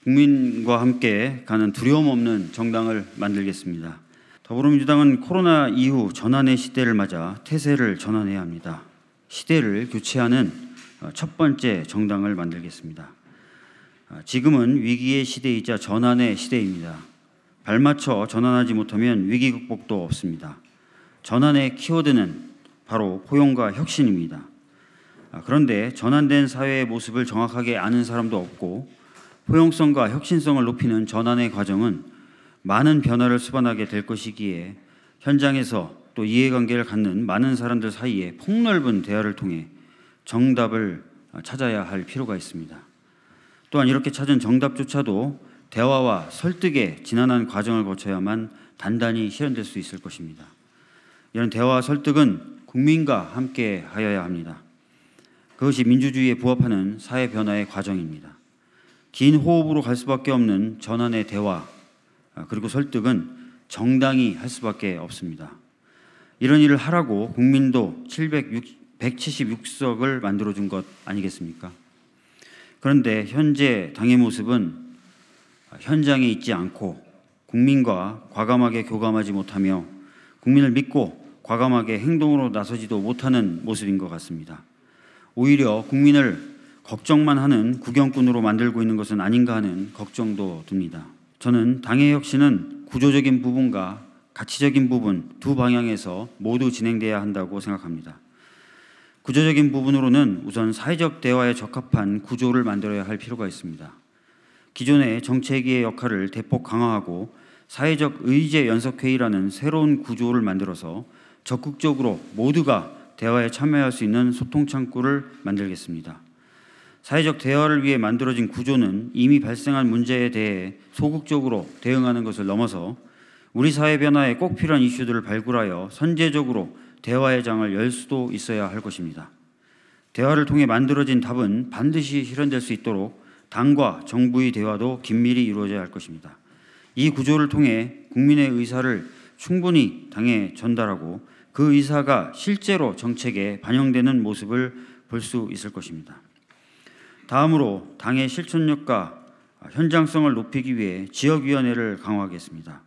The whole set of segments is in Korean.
국민과 함께 가는 두려움 없는 정당을 만들겠습니다. 더불어민주당은 코로나 이후 전환의 시대를 맞아 태세를 전환해야 합니다. 시대를 교체하는 첫 번째 정당을 만들겠습니다. 지금은 위기의 시대이자 전환의 시대입니다. 발맞춰 전환하지 못하면 위기 극복도 없습니다. 전환의 키워드는 바로 포용과 혁신입니다. 그런데 전환된 사회의 모습을 정확하게 아는 사람도 없고 포용성과 혁신성을 높이는 전환의 과정은 많은 변화를 수반하게 될 것이기에 현장에서 또 이해관계를 갖는 많은 사람들 사이에 폭넓은 대화를 통해 정답을 찾아야 할 필요가 있습니다. 또한 이렇게 찾은 정답조차도 대화와 설득의 지난한 과정을 거쳐야만 단단히 실현될 수 있을 것입니다. 이런 대화와 설득은 국민과 함께 하여야 합니다. 그것이 민주주의에 부합하는 사회 변화의 과정입니다. 긴 호흡으로 갈 수밖에 없는 전환의 대화 그리고 설득은 정당이 할 수밖에 없습니다. 이런 일을 하라고 국민도 176석을 만들어준 것 아니겠습니까? 그런데 현재 당의 모습은 현장에 있지 않고 국민과 과감하게 교감하지 못하며 국민을 믿고 과감하게 행동으로 나서지도 못하는 모습인 것 같습니다. 오히려 국민을 걱정만 하는 구경꾼으로 만들고 있는 것은 아닌가 하는 걱정도 듭니다. 저는 당의 혁신은 구조적인 부분과 가치적인 부분 두 방향에서 모두 진행돼야 한다고 생각합니다. 구조적인 부분으로는 우선 사회적 대화에 적합한 구조를 만들어야 할 필요가 있습니다. 기존의 정책위의 역할을 대폭 강화하고 사회적 의제 연석회의라는 새로운 구조를 만들어서 적극적으로 모두가 대화에 참여할 수 있는 소통 창구를 만들겠습니다. 사회적 대화를 위해 만들어진 구조는 이미 발생한 문제에 대해 소극적으로 대응하는 것을 넘어서 우리 사회 변화에 꼭 필요한 이슈들을 발굴하여 선제적으로 대화의 장을 열 수도 있어야 할 것입니다. 대화를 통해 만들어진 답은 반드시 실현될 수 있도록 당과 정부의 대화도 긴밀히 이루어져야 할 것입니다. 이 구조를 통해 국민의 의사를 충분히 당에 전달하고 그 의사가 실제로 정책에 반영되는 모습을 볼 수 있을 것입니다. 다음으로 당의 실천력과 현장성을 높이기 위해 지역위원회를 강화하겠습니다.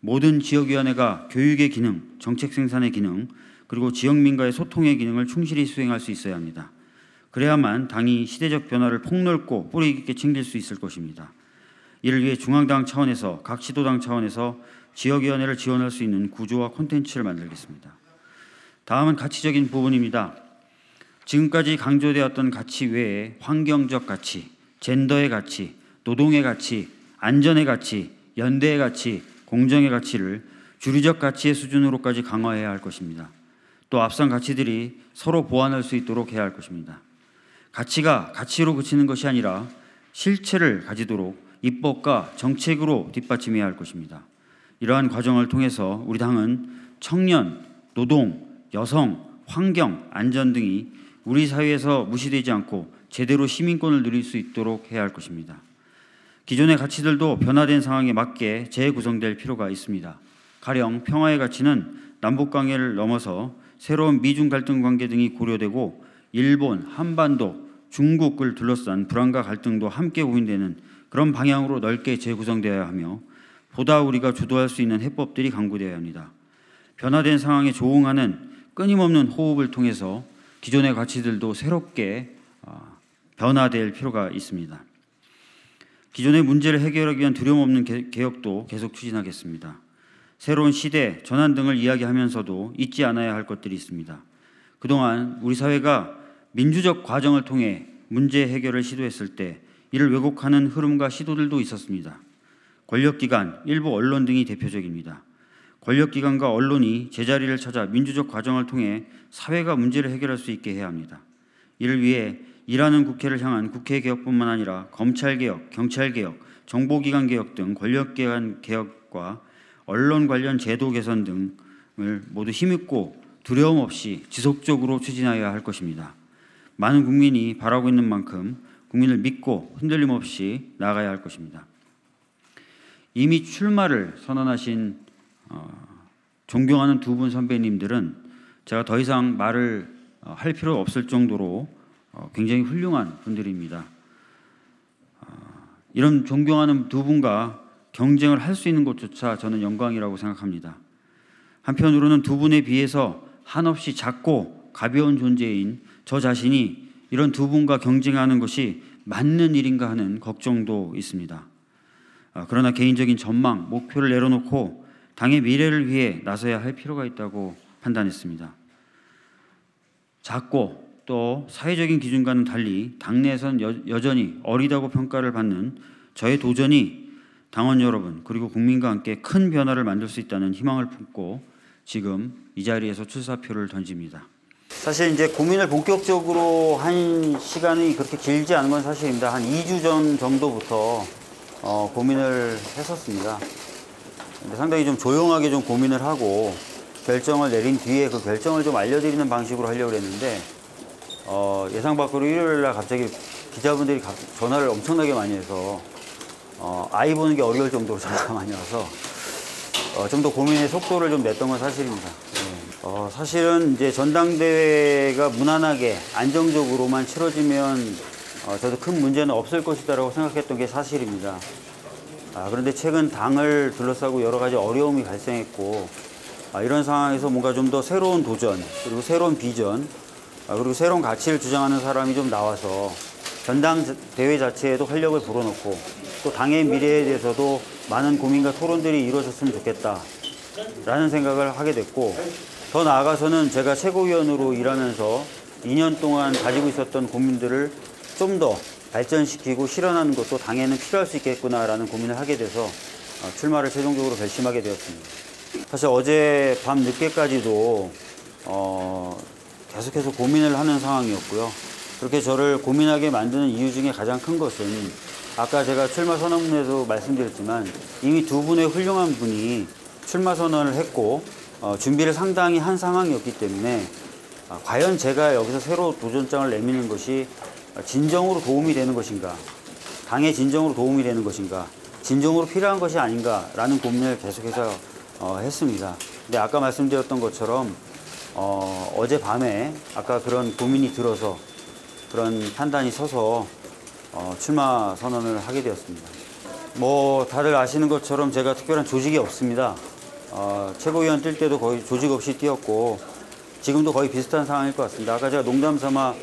모든 지역위원회가 교육의 기능, 정책 생산의 기능, 그리고 지역민과의 소통의 기능을 충실히 수행할 수 있어야 합니다. 그래야만 당이 시대적 변화를 폭넓고 뿌리 깊게 챙길 수 있을 것입니다. 이를 위해 중앙당 차원에서 각 시도당 차원에서 지역위원회를 지원할 수 있는 구조와 콘텐츠를 만들겠습니다. 다음은 가치적인 부분입니다. 지금까지 강조되었던 가치 외에 환경적 가치, 젠더의 가치, 노동의 가치, 안전의 가치, 연대의 가치, 공정의 가치를 주류적 가치의 수준으로까지 강화해야 할 것입니다. 또 앞선 가치들이 서로 보완할 수 있도록 해야 할 것입니다. 가치가 가치로 그치는 것이 아니라 실체를 가지도록 입법과 정책으로 뒷받침해야 할 것입니다. 이러한 과정을 통해서 우리 당은 청년, 노동, 여성, 환경, 안전 등이 우리 사회에서 무시되지 않고 제대로 시민권을 누릴 수 있도록 해야 할 것입니다. 기존의 가치들도 변화된 상황에 맞게 재구성될 필요가 있습니다. 가령 평화의 가치는 남북관계를 넘어서 새로운 미중 갈등 관계 등이 고려되고 일본, 한반도, 중국을 둘러싼 불안과 갈등도 함께 고민되는 그런 방향으로 넓게 재구성되어야 하며 보다 우리가 주도할 수 있는 해법들이 강구되어야 합니다. 변화된 상황에 조응하는 끊임없는 호흡을 통해서 기존의 가치들도 새롭게 변화될 필요가 있습니다. 기존의 문제를 해결하기 위한 두려움 없는 개혁도 계속 추진하겠습니다. 새로운 시대, 전환 등을 이야기하면서도 잊지 않아야 할 것들이 있습니다. 그동안 우리 사회가 민주적 과정을 통해 문제 해결을 시도했을 때 이를 왜곡하는 흐름과 시도들도 있었습니다. 권력기관, 일부 언론 등이 대표적입니다. 권력기관과 언론이 제자리를 찾아 민주적 과정을 통해 사회가 문제를 해결할 수 있게 해야 합니다. 이를 위해 일하는 국회를 향한 국회 개혁뿐만 아니라 검찰개혁, 경찰개혁, 정보기관 개혁 등 권력기관 개혁과 언론 관련 제도 개선 등을 모두 힘있고 두려움 없이 지속적으로 추진하여야 할 것입니다. 많은 국민이 바라고 있는 만큼 국민을 믿고 흔들림 없이 나아가야 할 것입니다. 이미 출마를 선언하신 존경하는 두 분 선배님들은 제가 더 이상 말을 할 필요 없을 정도로 굉장히 훌륭한 분들입니다. 이런 존경하는 두 분과 경쟁을 할 수 있는 것조차 저는 영광이라고 생각합니다. 한편으로는 두 분에 비해서 한없이 작고 가벼운 존재인 저 자신이 이런 두 분과 경쟁하는 것이 맞는 일인가 하는 걱정도 있습니다. 그러나 개인적인 전망, 목표를 내려놓고 당의 미래를 위해 나서야 할 필요가 있다고 판단했습니다. 작고 또 사회적인 기준과는 달리 당내에선 여전히 어리다고 평가를 받는 저의 도전이 당원 여러분 그리고 국민과 함께 큰 변화를 만들 수 있다는 희망을 품고 지금 이 자리에서 출사표를 던집니다. 사실 이제 고민을 본격적으로 한 시간이 그렇게 길지 않은 건 사실입니다. 한 2주 전 정도부터 고민을 했었습니다. 근데 상당히 좀 조용하게 좀 고민을 하고 결정을 내린 뒤에 그 결정을 좀 알려드리는 방식으로 하려고 했는데 예상 밖으로 일요일 날 갑자기 기자분들이 전화를 엄청나게 많이 해서 아이 보는 게 어려울 정도로 전화가 많이 와서 좀 더 고민의 속도를 좀 냈던 건 사실입니다. 사실은 이제 전당대회가 무난하게 안정적으로만 치러지면 저도 큰 문제는 없을 것이다라고 생각했던 게 사실입니다. 그런데 최근 당을 둘러싸고 여러 가지 어려움이 발생했고 이런 상황에서 뭔가 좀 더 새로운 도전 그리고 새로운 비전 그리고 새로운 가치를 주장하는 사람이 좀 나와서 전당대회 자체에도 활력을 불어넣고 또 당의 미래에 대해서도 많은 고민과 토론들이 이루어졌으면 좋겠다라는 생각을 하게 됐고 더 나아가서는 제가 최고위원으로 일하면서 2년 동안 가지고 있었던 고민들을 좀 더 발전시키고 실현하는 것도 당에는 필요할 수 있겠구나라는 고민을 하게 돼서 출마를 최종적으로 결심하게 되었습니다. 사실 어제 밤 늦게까지도 계속해서 고민을 하는 상황이었고요. 그렇게 저를 고민하게 만드는 이유 중에 가장 큰 것은 아까 제가 출마 선언문에도 말씀드렸지만 이미 두 분의 훌륭한 분이 출마 선언을 했고 준비를 상당히 한 상황이었기 때문에 과연 제가 여기서 새로 도전장을 내미는 것이 진정으로 도움이 되는 것인가, 당의 진정으로 도움이 되는 것인가, 진정으로 필요한 것이 아닌가라는 고민을 계속해서 했습니다. 근데 아까 말씀드렸던 것처럼 어젯밤에 아까 그런 고민이 들어서 그런 판단이 서서 출마 선언을 하게 되었습니다. 뭐 다들 아시는 것처럼 제가 특별한 조직이 없습니다. 최고위원 뛸 때도 거의 조직 없이 뛰었고 지금도 거의 비슷한 상황일 것 같습니다. 아까 제가 농담 삼아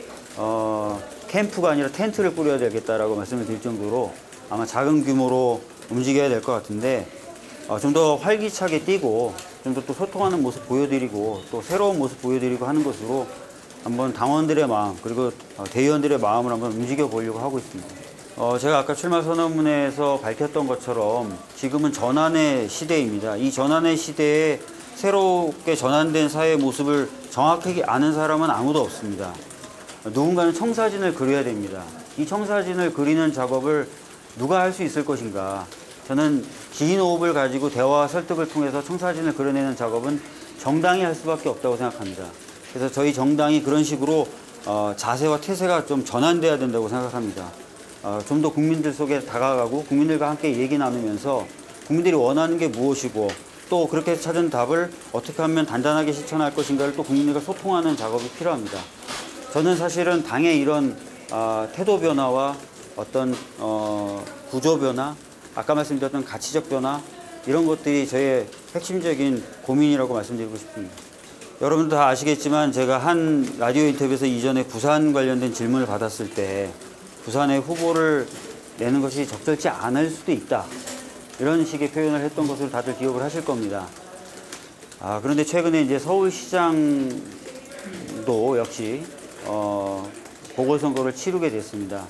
캠프가 아니라 텐트를 꾸려야 되겠다라고 말씀을 드릴 정도로 아마 작은 규모로 움직여야 될 것 같은데 좀 더 활기차게 뛰고 좀 더 또 소통하는 모습 보여드리고 또 새로운 모습 보여드리고 하는 것으로 한번 당원들의 마음 그리고 대의원들의 마음을 한번 움직여 보려고 하고 있습니다. 제가 아까 출마 선언문에서 밝혔던 것처럼 지금은 전환의 시대입니다. 이 전환의 시대에 새롭게 전환된 사회의 모습을 정확하게 아는 사람은 아무도 없습니다. 누군가는 청사진을 그려야 됩니다. 이 청사진을 그리는 작업을 누가 할 수 있을 것인가. 저는 긴 호흡을 가지고 대화와 설득을 통해서 청사진을 그려내는 작업은 정당이 할 수밖에 없다고 생각합니다. 그래서 저희 정당이 그런 식으로 자세와 태세가 좀 전환돼야 된다고 생각합니다. 좀 더 국민들 속에 다가가고 국민들과 함께 얘기 나누면서 국민들이 원하는 게 무엇이고 또 그렇게 찾은 답을 어떻게 하면 단단하게 실천할 것인가를 또 국민들과 소통하는 작업이 필요합니다. 저는 사실은 당의 이런 태도 변화와 어떤 구조 변화, 아까 말씀드렸던 가치적 변화 이런 것들이 저의 핵심적인 고민이라고 말씀드리고 싶습니다. 여러분도 다 아시겠지만 제가 한 라디오 인터뷰에서 이전에 부산 관련된 질문을 받았을 때 부산에 후보를 내는 것이 적절치 않을 수도 있다. 이런 식의 표현을 했던 것으로 다들 기억을 하실 겁니다. 그런데 최근에 이제 서울시장도 역시 보궐선거를 치르게 됐습니다.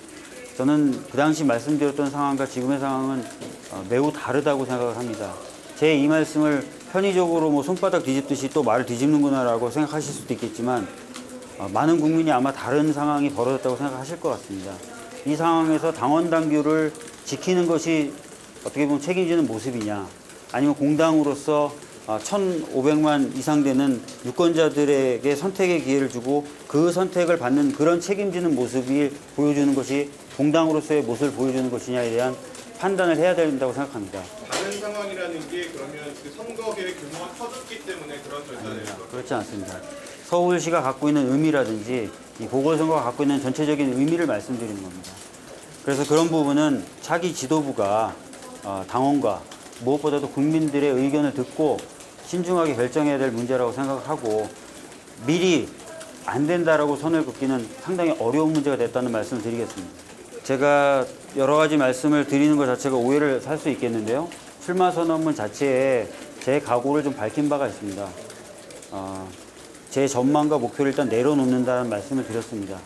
저는 그 당시 말씀드렸던 상황과 지금의 상황은 매우 다르다고 생각을 합니다. 제 이 말씀을 편의적으로 뭐 손바닥 뒤집듯이 또 말을 뒤집는구나라고 생각하실 수도 있겠지만 많은 국민이 아마 다른 상황이 벌어졌다고 생각하실 것 같습니다. 이 상황에서 당원 당규를 지키는 것이 어떻게 보면 책임지는 모습이냐 아니면 공당으로서 1,500만 이상 되는 유권자들에게 선택의 기회를 주고 그 선택을 받는 그런 책임지는 모습을 보여주는 것이 공당으로서의 모습을 보여주는 것이냐에 대한 판단을 해야 된다고 생각합니다. 다른 상황이라는 게 그러면 그 선거 계획 규모가 커졌기 때문에 그런 결단을 그렇지 않습니다. 서울시가 갖고 있는 의미라든지 이 보궐선거가 갖고 있는 전체적인 의미를 말씀드리는 겁니다. 그래서 그런 부분은 차기 지도부가 당원과 무엇보다도 국민들의 의견을 듣고 신중하게 결정해야 될 문제라고 생각하고 미리 안 된다라고 선을 긋기는 상당히 어려운 문제가 됐다는 말씀을 드리겠습니다. 제가 여러 가지 말씀을 드리는 것 자체가 오해를 살 수 있겠는데요. 출마 선언문 자체에 제 각오를 좀 밝힌 바가 있습니다. 제 전망과 목표를 일단 내려놓는다는 말씀을 드렸습니다.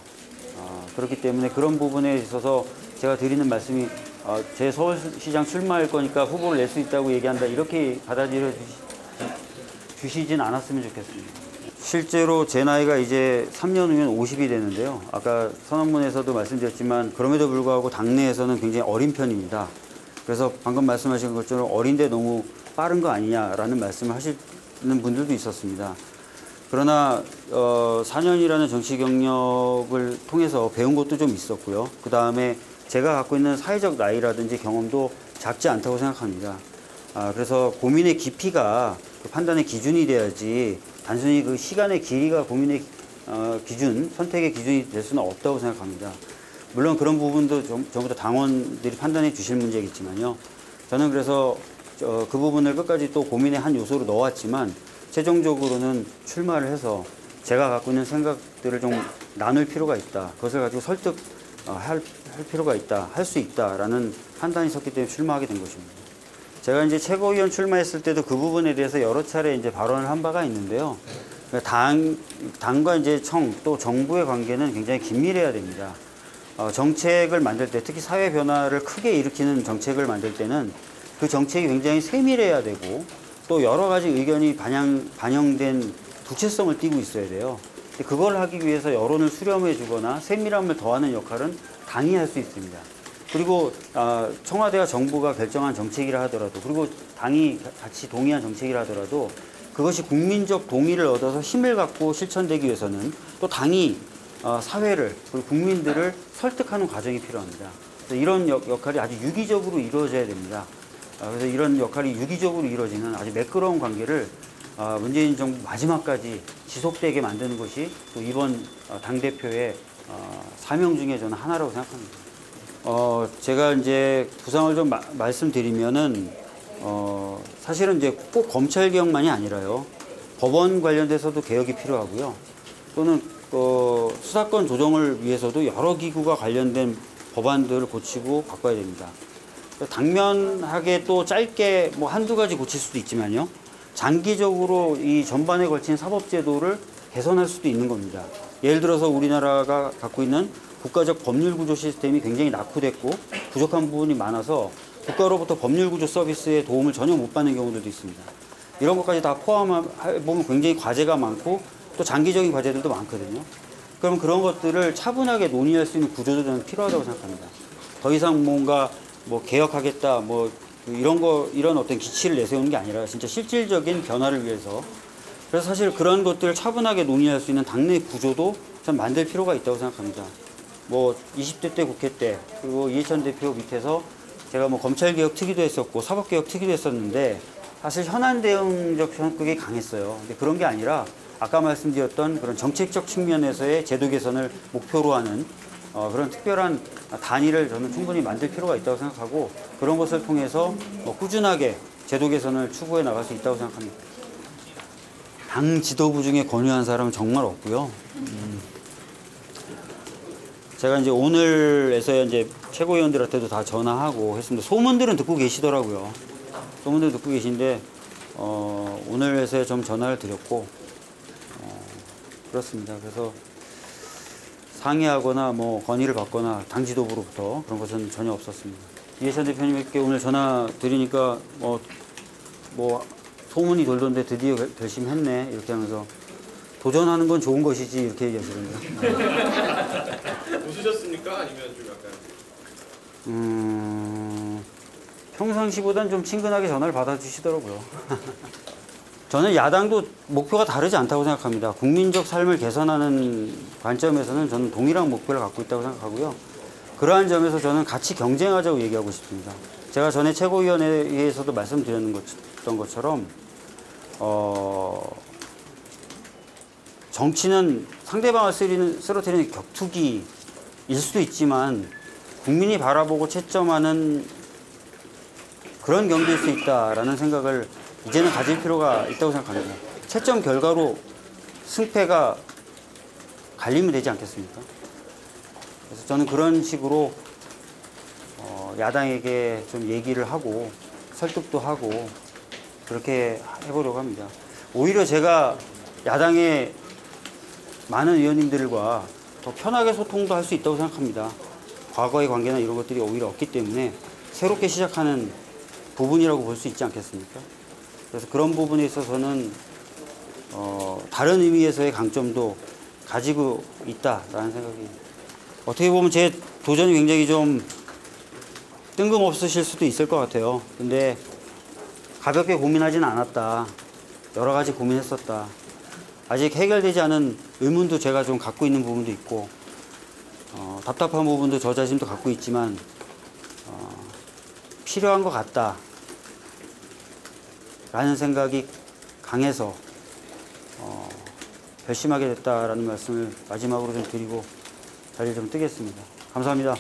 그렇기 때문에 그런 부분에 있어서 제가 드리는 말씀이 제 서울시장 출마할 거니까 후보를 낼 수 있다고 얘기한다 이렇게 받아들여 주시진 않았으면 좋겠습니다. 실제로 제 나이가 이제 3년 후면 50이 되는데요. 아까 선언문에서도 말씀드렸지만 그럼에도 불구하고 당내에서는 굉장히 어린 편입니다. 그래서 방금 말씀하신 것처럼 어린데 너무 빠른 거 아니냐라는 말씀을 하시는 분들도 있었습니다. 그러나 4년이라는 정치 경력을 통해서 배운 것도 좀 있었고요. 그 다음에 제가 갖고 있는 사회적 나이라든지 경험도 작지 않다고 생각합니다. 그래서 고민의 깊이가 그 판단의 기준이 돼야지 단순히 그 시간의 길이가 고민의 기준, 선택의 기준이 될 수는 없다고 생각합니다. 물론 그런 부분도 전부 다 당원들이 판단해 주실 문제겠지만요. 저는 그래서 그 부분을 끝까지 또 고민의 한 요소로 넣었지만 최종적으로는 출마를 해서 제가 갖고 있는 생각들을 좀 나눌 필요가 있다. 그것을 가지고 설득할 필요가 있다. 할 수 있다라는 판단이 섰기 때문에 출마하게 된 것입니다. 제가 이제 최고위원 출마했을 때도 그 부분에 대해서 여러 차례 이제 발언을 한 바가 있는데요. 당과 이제 또 정부의 관계는 굉장히 긴밀해야 됩니다. 정책을 만들 때, 특히 사회 변화를 크게 일으키는 정책을 만들 때는 그 정책이 굉장히 세밀해야 되고 또 여러 가지 의견이 반영된 구체성을 띠고 있어야 돼요. 그걸 하기 위해서 여론을 수렴해 주거나 세밀함을 더하는 역할은 당이 할 수 있습니다. 그리고 청와대와 정부가 결정한 정책이라 하더라도 그리고 당이 같이 동의한 정책이라 하더라도 그것이 국민적 동의를 얻어서 힘을 갖고 실천되기 위해서는 또 당이 사회를 그리고 국민들을 설득하는 과정이 필요합니다. 그래서 이런 역할이 아주 유기적으로 이루어져야 됩니다. 그래서 이런 역할이 유기적으로 이루어지는 아주 매끄러운 관계를 문재인 정부 마지막까지 지속되게 만드는 것이 또 이번 당대표의 사명 중에 저는 하나라고 생각합니다. 제가 이제 구상을 좀 말씀드리면은, 사실은 이제 꼭 검찰 개혁만이 아니라요. 법원 관련돼서도 개혁이 필요하고요. 또는, 수사권 조정을 위해서도 여러 기구가 관련된 법안들을 고치고 바꿔야 됩니다. 당면하게 또 짧게 뭐 한두 가지 고칠 수도 있지만요. 장기적으로 이 전반에 걸친 사법제도를 개선할 수도 있는 겁니다. 예를 들어서 우리나라가 갖고 있는 국가적 법률 구조 시스템이 굉장히 낙후됐고 부족한 부분이 많아서 국가로부터 법률 구조 서비스의 도움을 전혀 못 받는 경우들도 있습니다. 이런 것까지 다 포함해보면 굉장히 과제가 많고 또 장기적인 과제들도 많거든요. 그럼 그런 것들을 차분하게 논의할 수 있는 구조도 저는 필요하다고 생각합니다. 더 이상 뭔가 뭐 개혁하겠다 뭐 이런 어떤 기치를 내세우는 게 아니라 진짜 실질적인 변화를 위해서 그래서 사실 그런 것들을 차분하게 논의할 수 있는 당내 구조도 전 만들 필요가 있다고 생각합니다. 뭐 20대 때 국회 때 그리고 이해찬 대표 밑에서 제가 뭐 검찰개혁 특위도 했었고 사법개혁 특위도 했었는데 사실 현안 대응적 성격이 강했어요. 근데 그런 게 아니라 아까 말씀드렸던 그런 정책적 측면에서의 제도 개선을 목표로 하는 그런 특별한 단위를 저는 충분히 만들 필요가 있다고 생각하고 그런 것을 통해서 꾸준하게 제도 개선을 추구해 나갈 수 있다고 생각합니다. 당 지도부 중에 권유한 사람은 정말 없고요. 제가 이제 오늘에서야 이제 최고위원들한테도 다 전화하고 했습니다. 소문들은 듣고 계시더라고요. 소문들 듣고 계신데 오늘에서야 좀 전화를 드렸고 그렇습니다. 그래서 상의하거나 뭐 건의를 받거나 당 지도부로부터 그런 것은 전혀 없었습니다. 이해찬 대표님께 오늘 전화 드리니까 뭐 소문이 돌던데 드디어 결심했네 이렇게 하면서 도전하는 건 좋은 것이지 이렇게 얘기하시거든요. 웃으셨습니까? 아니면 좀 약간 평상시보단 좀 친근하게 전화를 받아주시더라고요. 저는 야당도 목표가 다르지 않다고 생각합니다. 국민적 삶을 개선하는 관점에서는 저는 동일한 목표를 갖고 있다고 생각하고요. 그러한 점에서 저는 같이 경쟁하자고 얘기하고 싶습니다. 제가 전에 최고위원회에서도 말씀드렸던 것처럼 정치는 상대방을 쓰러뜨리는 격투기일 수도 있지만 국민이 바라보고 채점하는 그런 경기일 수 있다라는 생각을 이제는 가질 필요가 있다고 생각합니다. 채점 결과로 승패가 갈리면 되지 않겠습니까? 그래서 저는 그런 식으로 야당에게 좀 얘기를 하고 설득도 하고 그렇게 해보려고 합니다. 오히려 제가 야당의 많은 의원님들과 더 편하게 소통도 할 수 있다고 생각합니다. 과거의 관계나 이런 것들이 오히려 없기 때문에 새롭게 시작하는 부분이라고 볼 수 있지 않겠습니까? 그래서 그런 부분에 있어서는 다른 의미에서의 강점도 가지고 있다라는 생각이, 어떻게 보면 제 도전이 굉장히 좀 뜬금없으실 수도 있을 것 같아요. 근데 가볍게 고민하진 않았다. 여러 가지 고민했었다. 아직 해결되지 않은 의문도 제가 좀 갖고 있는 부분도 있고, 답답한 부분도 저 자신도 갖고 있지만 필요한 것 같다 라는 생각이 강해서 결심하게 됐다라는 말씀을 마지막으로 좀 드리고 자리를 좀 뜨겠습니다. 감사합니다.